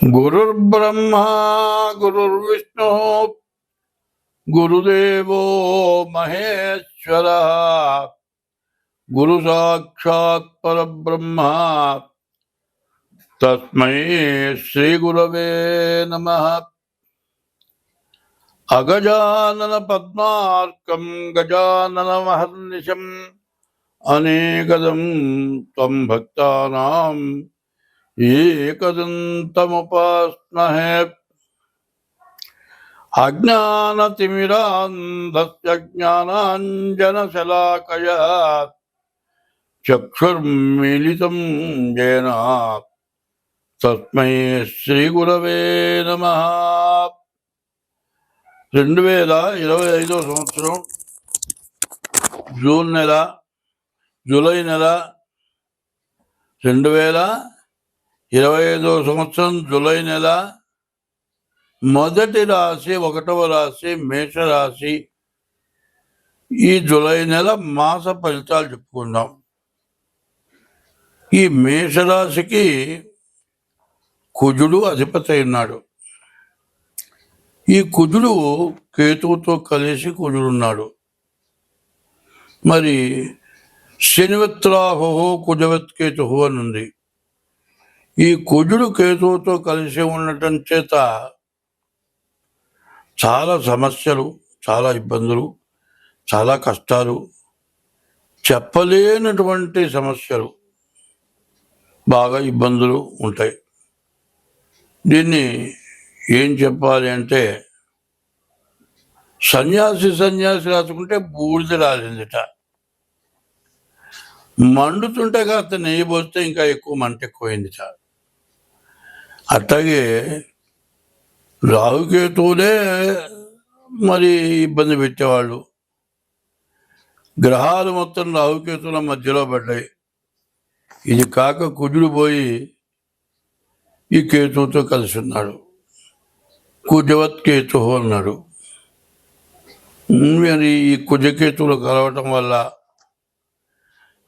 गुरुर्ब्रह्मा गुरुर्विष्णु गुरुदेवो महेश्वरः गुरु साक्षात् परब्रह्म तस्मै श्री गुरवे नमः। अगजानन पद्मार्कं गजाननमहर्निशम् अनेकदं त्वं भक्तानां एकदन्तमुपास्महे। अज्ञानतिमिरान्धस्य ज्ञानाञ्जनशलाकया चक्षुर्मीलितं येन तस्मै श्रीगुरवे नमः। 2025 సంవత్సరం జూలై నెల 2025 సంవత్సరం జూలై నెల మొదటి రాశి 1వ రాశి మేషరాశి. ఈ జూలై నెల మాస ఫలితాలు చెప్పుకుందాం. ఈ మేషరాశికి కుజుడు అధిపతి ఉన్నాడు. ఈ కుజుడు కేతువుతో కలిసి కుజుడున్నాడు. మరి శనివత్రాహో కుజవత్కేతు అని ఉంది. ఈ కుజుడు కేతువుతో కలిసి ఉండటం చేత చాలా సమస్యలు, చాలా ఇబ్బందులు, చాలా కష్టాలు, చెప్పలేనటువంటి సమస్యలు, బాగా ఇబ్బందులు ఉంటాయి. దీన్ని ఏం చెప్పాలి అంటే, సన్యాసి రాసుకుంటే బూడిద రాలిందిట. మండుతుంటే కాస్త నెయ్యి పోస్తే ఇంకా ఎక్కువ మంట ఎక్కువైందిట. అట్లాగే రాహుకేతువులే మరి ఇబ్బంది పెట్టేవాళ్ళు. గ్రహాలు మొత్తం రాహుకేతువుల మధ్యలో పడ్డాయి. ఇది కాక కుజుడు పోయి ఈ కేతువుతో కలిసి ఉన్నాడు. కుజవత్ కేతు అన్నాడు. మరి ఈ కుజకేతువులు కలవటం వల్ల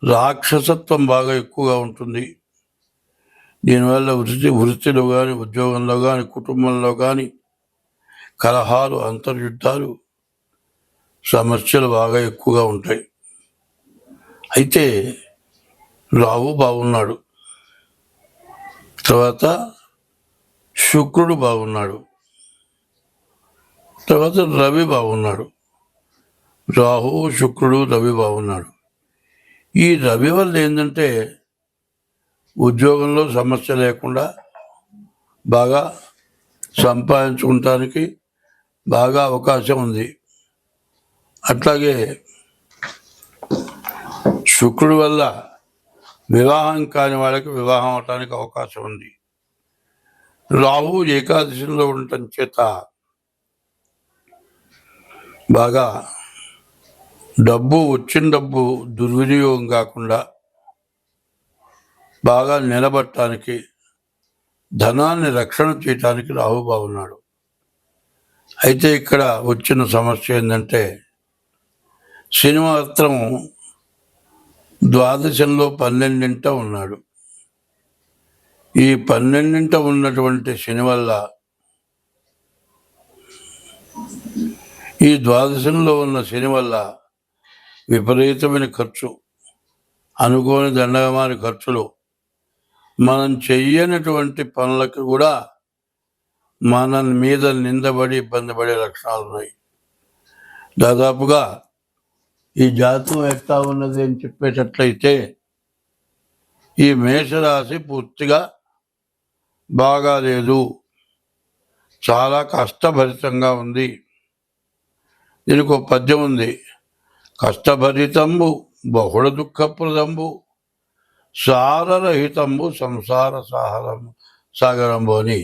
రాక్షసత్వం బాగా ఎక్కువగా ఉంటుంది. దీనివల్ల వృత్తిలో కానీ, ఉద్యోగంలో కానీ, కుటుంబంలో కానీ కలహాలు, అంతర్యుద్ధాలు, సమస్యలు బాగా ఎక్కువగా ఉంటాయి. అయితే రాహు బాగున్నాడు, తర్వాత శుక్రుడు బాగున్నాడు, తర్వాత రవి బాగున్నాడు. రాహు, శుక్రుడు, రవి బాగున్నాడు. ఈ రవి వల్ల ఏంటంటే ఉద్యోగంలో సమస్య లేకుండా బాగా సంపాదించుకోవటానికి బాగా అవకాశం ఉంది. అట్లాగే శుక్రుడి వల్ల వివాహం కాని వాళ్ళకి వివాహం అవటానికి అవకాశం ఉంది. రాహు ఏకాదశిలో ఉండటం చేత బాగా వచ్చిన డబ్బు దుర్వినియోగం కాకుండా బాగా నిలబడటానికి, ధనాన్ని రక్షణ చేయటానికి రాహు బాగున్నాడు. అయితే ఇక్కడ వచ్చిన సమస్య ఏంటంటే, శని మాత్రం ద్వాదశంలో 12ంట ఉన్నాడు. ఈ 12ంట ఉన్నటువంటి శని వల్ల, ఈ ద్వాదశంలో ఉన్న శని వల్ల విపరీతమైన ఖర్చు, అనుకోని దండగమాని ఖర్చులు, మనం చెయ్యనటువంటి పనులకు కూడా మన మీద నిందబడి ఇబ్బంది పడే లక్షణాలు ఉన్నాయి. దాదాపుగా ఈ జాతకం ఎట్లా ఉన్నది అని చెప్పేటట్లయితే, ఈ మేషరాశి పూర్తిగా బాగాలేదు, చాలా కష్టభరితంగా ఉంది. దీనికి ఒక పద్యం ఉంది: కష్టభరితంబు బహుళ దుఃఖప్రదంబు సారరహితంబు సంసార సాగరంబు అని.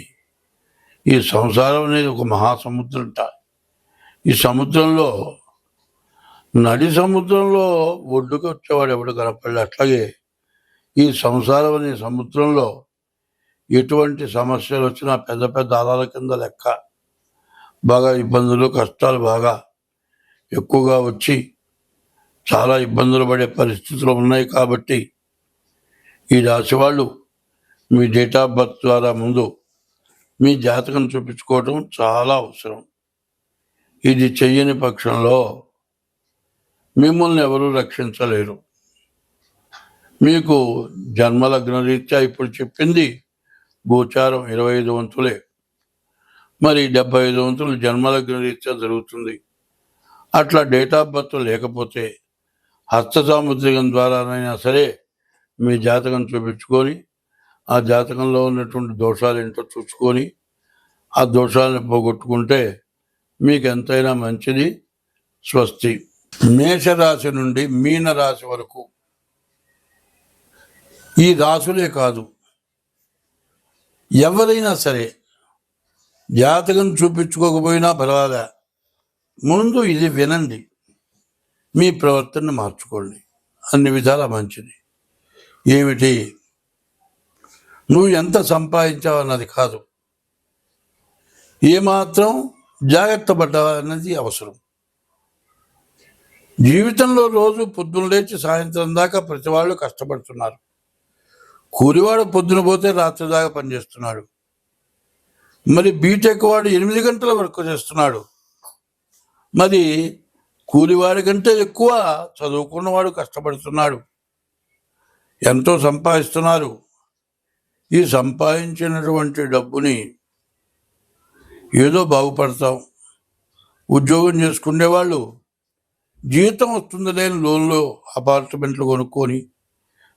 ఈ సంసారం అనేది ఒక మహాసముద్రంట. ఈ సముద్రంలో, నడి సముద్రంలో ఒడ్డుకు వచ్చేవాడు ఎవడు కనపడలే. అట్లాగే ఈ సంసారం అనే సముద్రంలో ఎటువంటి సమస్యలు వచ్చినా పెద్ద పెద్ద అలల కింద లెక్క. బాగా ఇబ్బందులు, కష్టాలు బాగా ఎక్కువగా వచ్చి చాలా ఇబ్బందులు పడే పరిస్థితులు ఉన్నాయి. కాబట్టి ఈ రాశి వాళ్ళు మీ డేట్ ఆఫ్ బర్త్ ద్వారా ముందు మీ జాతకం చూపించుకోవటం చాలా అవసరం. ఇది చెయ్యని పక్షంలో మిమ్మల్ని ఎవరూ రక్షించలేరు. మీకు జన్మలగ్న రీత్యా ఇప్పుడు చెప్పింది గోచారం 25 వంతులే, మరి 75 వంతులు జన్మలగ్న రీత్యా జరుగుతుంది. అట్లా డేట్ ఆఫ్ బర్త్ లేకపోతే హస్త సాముద్రికం ద్వారానైనా సరే మీ జాతకం చూపించుకొని ఆ జాతకంలో ఉన్నటువంటి దోషాలు ఏంటో చూసుకొని ఆ దోషాలను పోగొట్టుకుంటే మీకు ఎంతైనా మంచిది. స్వస్తి. మేషరాశి నుండి మీనరాశి వరకు ఈ రాశులే కాదు, ఎవరైనా సరే జాతకం చూపించుకోకపోయినా పర్వాలే, ముందు ఇది వినండి, మీ ప్రవర్తన మార్చుకోండి, అన్ని విధాలా మంచిది. ఏమిటి, నువ్వు ఎంత సంపాదించావన్నది కాదు, ఏమాత్రం జాగ్రత్త పడ్డావన్నది అవసరం. జీవితంలో రోజు పొద్దున లేచి సాయంత్రం దాకా ప్రతి వాళ్ళు కష్టపడుతున్నారు. కూలివాడు పొద్దున పోతే రాత్రి దాకా పనిచేస్తున్నాడు. మరి బీటెక్ వాడు 8 గంటల వరకు చేస్తున్నాడు. మరి కూలివాడి కంటే ఎక్కువ చదువుకున్నవాడు కష్టపడుతున్నాడు, ఎంతో సంపాదిస్తున్నారు. ఈ సంపాదించినటువంటి డబ్బుని ఏదో బాగుపడతాం. ఉద్యోగం చేసుకునేవాళ్ళు జీతం వస్తుంది లేని లోన్లో అపార్ట్మెంట్లు కొనుక్కొని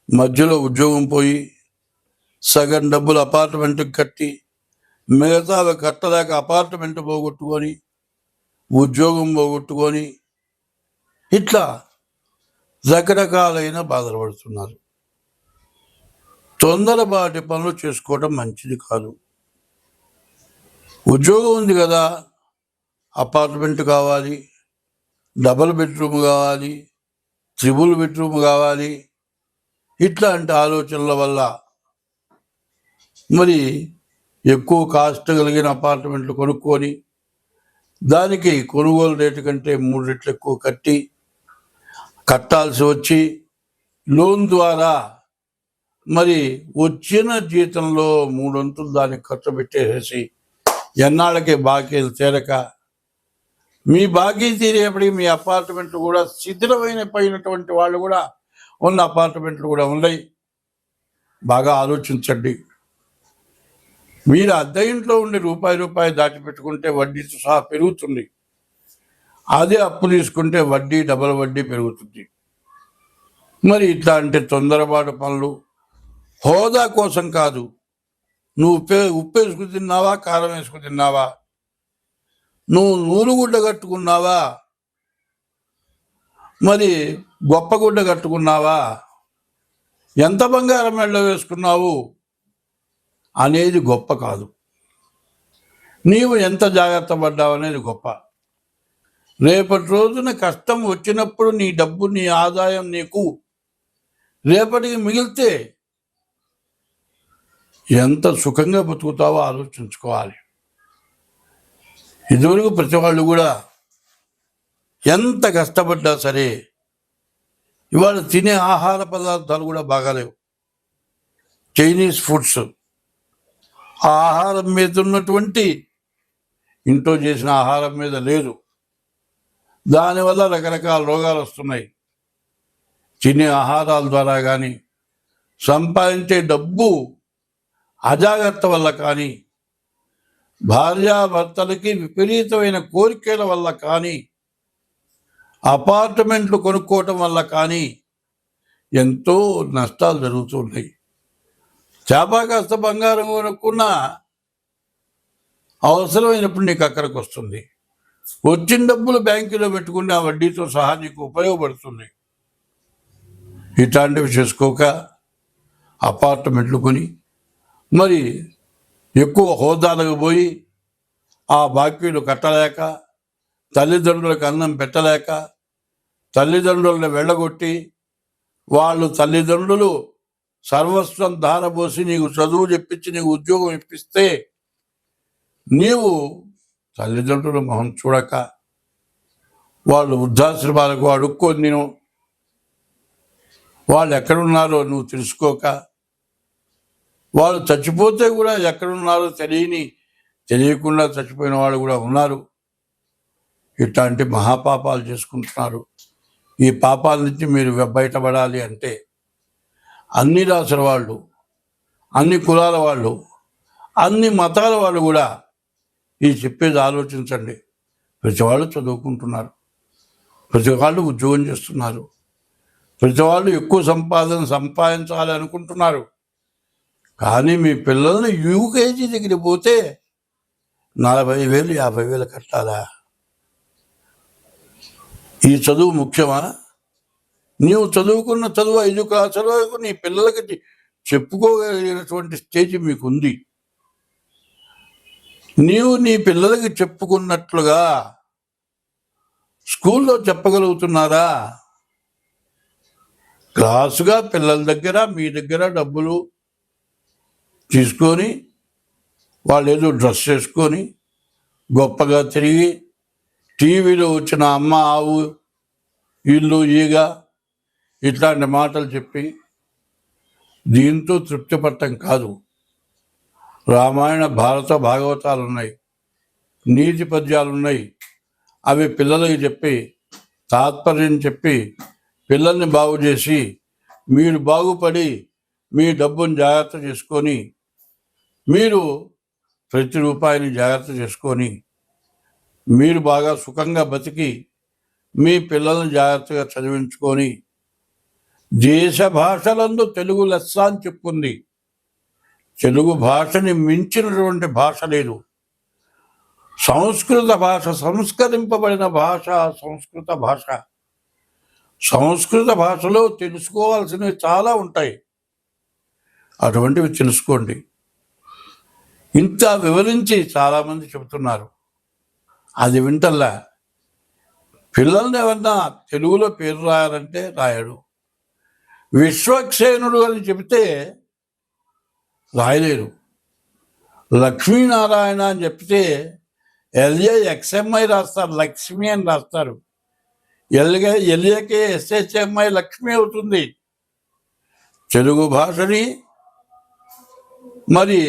మధ్యలో ఉద్యోగం పోయి సగం డబ్బులు అపార్ట్మెంట్కి కట్టి మిగతా అవి కట్టలేక అపార్ట్మెంట్ పోగొట్టుకొని ఉద్యోగం పోగొట్టుకొని ఇట్లా రకరకాలైన బాధలు పడుతున్నారు. తొందరపాటి పనులు చేసుకోవడం మంచిది కాదు. ఉద్యోగం ఉంది కదా, అపార్ట్మెంట్ కావాలి, డబుల్ బెడ్రూమ్ కావాలి, ట్రిపుల్ బెడ్రూమ్ కావాలి, ఇట్లాంటి ఆలోచనల వల్ల మరి ఎక్కువ కాస్ట్ కలిగిన అపార్ట్మెంట్లు కొనుక్కొని దానికి కొనుగోలు రేటు కంటే 3 రెట్లు ఎక్కువ కట్టాల్సి వచ్చి లోన్ ద్వారా మరి వచ్చిన జీతంలో 3 వంతులు దానికి ఖర్చు పెట్టేసేసి ఎన్నాళ్ళకి బాకీలు తీరక మీ బాకీ తీరేపటికి మీ అపార్ట్మెంట్లు కూడా శిథిలమైనటువంటి వాళ్ళు కూడా ఉన్న అపార్ట్మెంట్లు కూడా ఉన్నాయి. బాగా ఆలోచించండి. మీరు అద్దె ఇంట్లో ఉండి రూపాయి దాచిపెట్టుకుంటే వడ్డీతో సహా పెరుగుతుంది. అదే అప్పు తీసుకుంటే వడ్డీ డబల్ వడ్డీ పెరుగుతుంది. మరి ఇట్లాంటి తొందరపాటు పనులు హోదా కోసం కాదు. నువ్వు ఉప్పు వేసుకు తిన్నావా, కారం వేసుకు తిన్నావా, నువ్వు నూలుగుడ్డ కట్టుకున్నావా, మరి గొప్ప గుడ్డ కట్టుకున్నావా, ఎంత బంగారం మెళ్ళ వేసుకున్నావు అనేది గొప్ప కాదు. నీవు ఎంత జాగ్రత్త పడ్డావు అనేది గొప్ప. రేపటి రోజున కష్టం వచ్చినప్పుడు నీ డబ్బు, నీ ఆదాయం నీకు రేపటికి మిగిలితే ఎంత సుఖంగా బతుకుతావో ఆలోచించుకోవాలి. ఇదివరకు ప్రతి వాళ్ళు కూడా ఎంత కష్టపడ్డా సరే ఇవాళ తినే ఆహార పదార్థాలు కూడా బాగాలేవు. చైనీస్ ఫుడ్స్, ఆ ఆహారం మీద ఉన్నటువంటి ఇంట్లో చేసిన ఆహారం మీద లేదు. దానివల్ల రకరకాల రోగాలు వస్తున్నాయి. తినే ఆహారాల ద్వారా కానీ, సంపాదించే డబ్బు అజాగ్రత్త వల్ల కానీ, భార్యాభర్తలకి విపరీతమైన కోరికల వల్ల కానీ, అపార్ట్మెంట్లు కొనుక్కోవటం వల్ల కానీ ఎంతో నష్టాలు జరుగుతున్నాయి. చేపకాస్త బంగారం కొనుక్కున్నా అవసరమైనప్పుడు నీకు అక్కడికి వస్తుంది. వచ్చిన డబ్బులు బ్యాంకులో పెట్టుకుని ఆ వడ్డీతో సహా నీకు ఉపయోగపడుతుంది. ఇట్లాంటివి చేసుకోక అపార్ట్మెంట్లు కొని మరి ఎక్కువ హోదాలకు పోయి ఆ బాకీలు కట్టలేక, తల్లిదండ్రులకు అన్నం పెట్టలేక, తల్లిదండ్రులను వెళ్ళగొట్టి వాళ్ళు తల్లిదండ్రులు సర్వస్వం ధారపోసి నీకు చదువు చెప్పించి నీకు ఉద్యోగం ఇప్పిస్తే నీవు తల్లిదండ్రుల మొహం చూడక వాళ్ళు వృద్ధాశ్రమాలకు అడుక్కొని నేను వాళ్ళు ఎక్కడున్నారో నువ్వు తెలుసుకోక, వాళ్ళు చచ్చిపోతే కూడా ఎక్కడున్నారో తెలియని తెలియకుండా చచ్చిపోయిన వాళ్ళు కూడా ఉన్నారు. ఇట్లాంటి మహాపాపాలు చేసుకుంటున్నారు. ఈ పాపాల నుంచి మీరు బయటపడాలి అంటే అన్ని రాసుల వాళ్ళు, అన్ని కులాల వాళ్ళు, అన్ని మతాల వాళ్ళు కూడా ఈ చెప్పేది ఆలోచించండి. ప్రతి వాళ్ళు చదువుకుంటున్నారు, ప్రతి వాళ్ళు ఉద్యోగం చేస్తున్నారు, ప్రతి వాళ్ళు ఎక్కువ సంపాదించాలి అనుకుంటున్నారు. కానీ మీ పిల్లల్ని యూకేజీ దగ్గరికి పోతే 40,000 50,000 కట్టాలా? ఈ చదువు ముఖ్యమా? నీవు చదువుకున్న చదువు 5 క్లాసుల వరకు నీ పిల్లలకి చెప్పుకోగలిగినటువంటి స్టేజ్ మీకుంది. నీవు నీ పిల్లలకి చెప్పుకున్నట్లుగా స్కూల్లో చెప్పగలుగుతున్నారా? క్లాసుగా పిల్లల దగ్గర మీ దగ్గర డబ్బులు తీసుకొని వాళ్ళు ఏదో డ్రెస్ చేసుకొని గొప్పగా తిరిగి టీవీలో వచ్చిన అమ్మ ఆవు ఇల్లు ఈగ ఇట్లాంటి మాటలు చెప్పి దీంతో తృప్తి పడటం కాదు. రామాయణ భారత భాగవతాలు ఉన్నాయి, నీతి పద్యాలు ఉన్నాయి. అవి పిల్లలకి చెప్పి తాత్పర్యం చెప్పి పిల్లల్ని బాగు చేసి మీరు బాగుపడి మీ డబ్బుని జాగ్రత్త చేసుకొని మీరు ప్రతి రూపాయిని జాగ్రత్త చేసుకొని మీరు బాగా సుఖంగా బతికి మీ పిల్లల్ని జాగ్రత్తగా చదివించుకొని దేశ భాషలందు తెలుగు లెస్స అని చెప్పుకుంది. తెలుగు భాషని మించినటువంటి భాష లేదు. సంస్కృత భాష, సంస్కరింపబడిన భాష సంస్కృత భాష. సంస్కృత భాషలో తెలుసుకోవాల్సినవి చాలా ఉంటాయి, అటువంటివి తెలుసుకోండి. ఇంత వివరించి చాలామంది చెబుతున్నారు, అది వింటల్లా. పిల్లల్ని ఎవరన్నా తెలుగులో పేరు రాయాలంటే రాయడు. విశ్వక్సేనుడు అని చెబితే రాయలేరు. లక్ష్మీనారాయణ అని చెప్తే LAXMI రాస్తారు, లక్ష్మి అని రాస్తారు. LAKSHMI లక్ష్మి అవుతుంది. తెలుగు భాషని మరి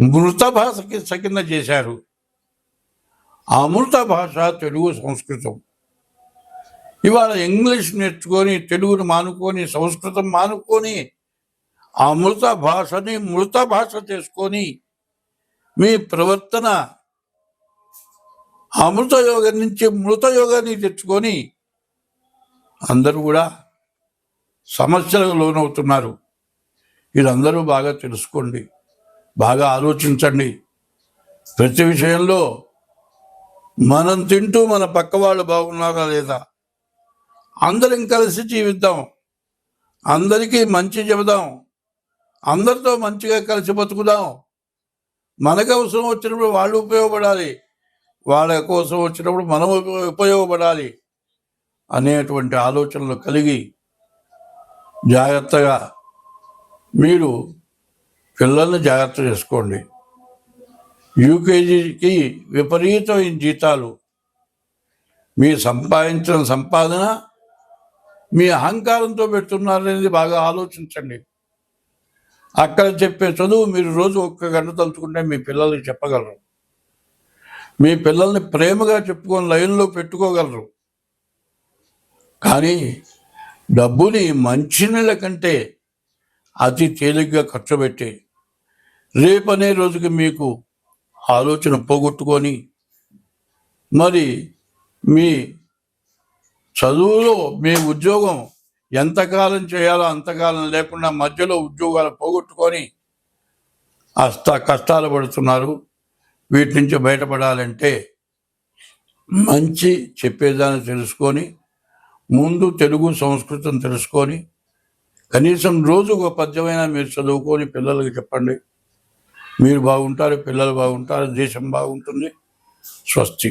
మృత భాషకి కింద చేశారు. అమృత భాష తెలుగు సంస్కృతం. ఇవాళ ఇంగ్లీష్ నేర్చుకొని తెలుగును మానుకొని సంస్కృతం మానుకొని అమృత భాషని మృత భాష చేసుకొని మీ ప్రవర్తన అమృత యోగం నుంచి మృత యోగాన్ని తెచ్చుకొని అందరూ కూడా సమస్యలకు లోనవుతున్నారు. ఇదందరూ బాగా తెలుసుకోండి, బాగా ఆలోచించండి. ప్రతి విషయంలో మనం తింటూ మన పక్క వాళ్ళు బాగున్నారా లేదా, అందరం కలిసి జీవిద్దాం, అందరికీ మంచి చెబుదాం, అందరితో మంచిగా కలిసి బతుకుదాం. మనకు అవసరం వచ్చినప్పుడు వాళ్ళు ఉపయోగపడాలి, వాళ్ళ కోసం వచ్చినప్పుడు మనం ఉపయోగపడాలి అనేటువంటి ఆలోచనలు కలిగి జాగ్రత్తగా మీరు పిల్లల్ని జాగ్రత్త చేసుకోండి. యూకేజీకి విపరీతమైన జీతాలు, మీ సంపాదించిన సంపాదన మీ అహంకారంతో పెడుతున్నారనేది బాగా ఆలోచించండి. అక్కడ చెప్పే చదువు మీరు రోజు 1 గంట తలుచుకుంటే మీ పిల్లలకి చెప్పగలరు. మీ పిల్లల్ని ప్రేమగా చెప్పుకొని లైన్లో పెట్టుకోగలరు. కానీ డబ్బుని మంచినీళ్ళ కంటే అతి తేలిగ్గా ఖర్చు పెట్టి రేపనే రోజుకి మీకు ఆలోచన పోగొట్టుకొని మరి మీ చదువులో మీ ఉద్యోగం ఎంతకాలం చేయాలో అంతకాలం లేకుండా మధ్యలో ఉద్యోగాలు పోగొట్టుకొని కష్టాలు పడుతున్నారు. వీటి నుంచి బయటపడాలంటే మంచి చెప్పేదాన్ని తెలుసుకొని ముందు తెలుగు సంస్కృతం తెలుసుకొని కనీసం రోజు ఒక పద్యమైనా మీరు చదువుకొని పిల్లలకి చెప్పండి. మీరు బాగుంటారు, పిల్లలు బాగుంటారు, దేశం బాగుంటుంది. స్వస్తి.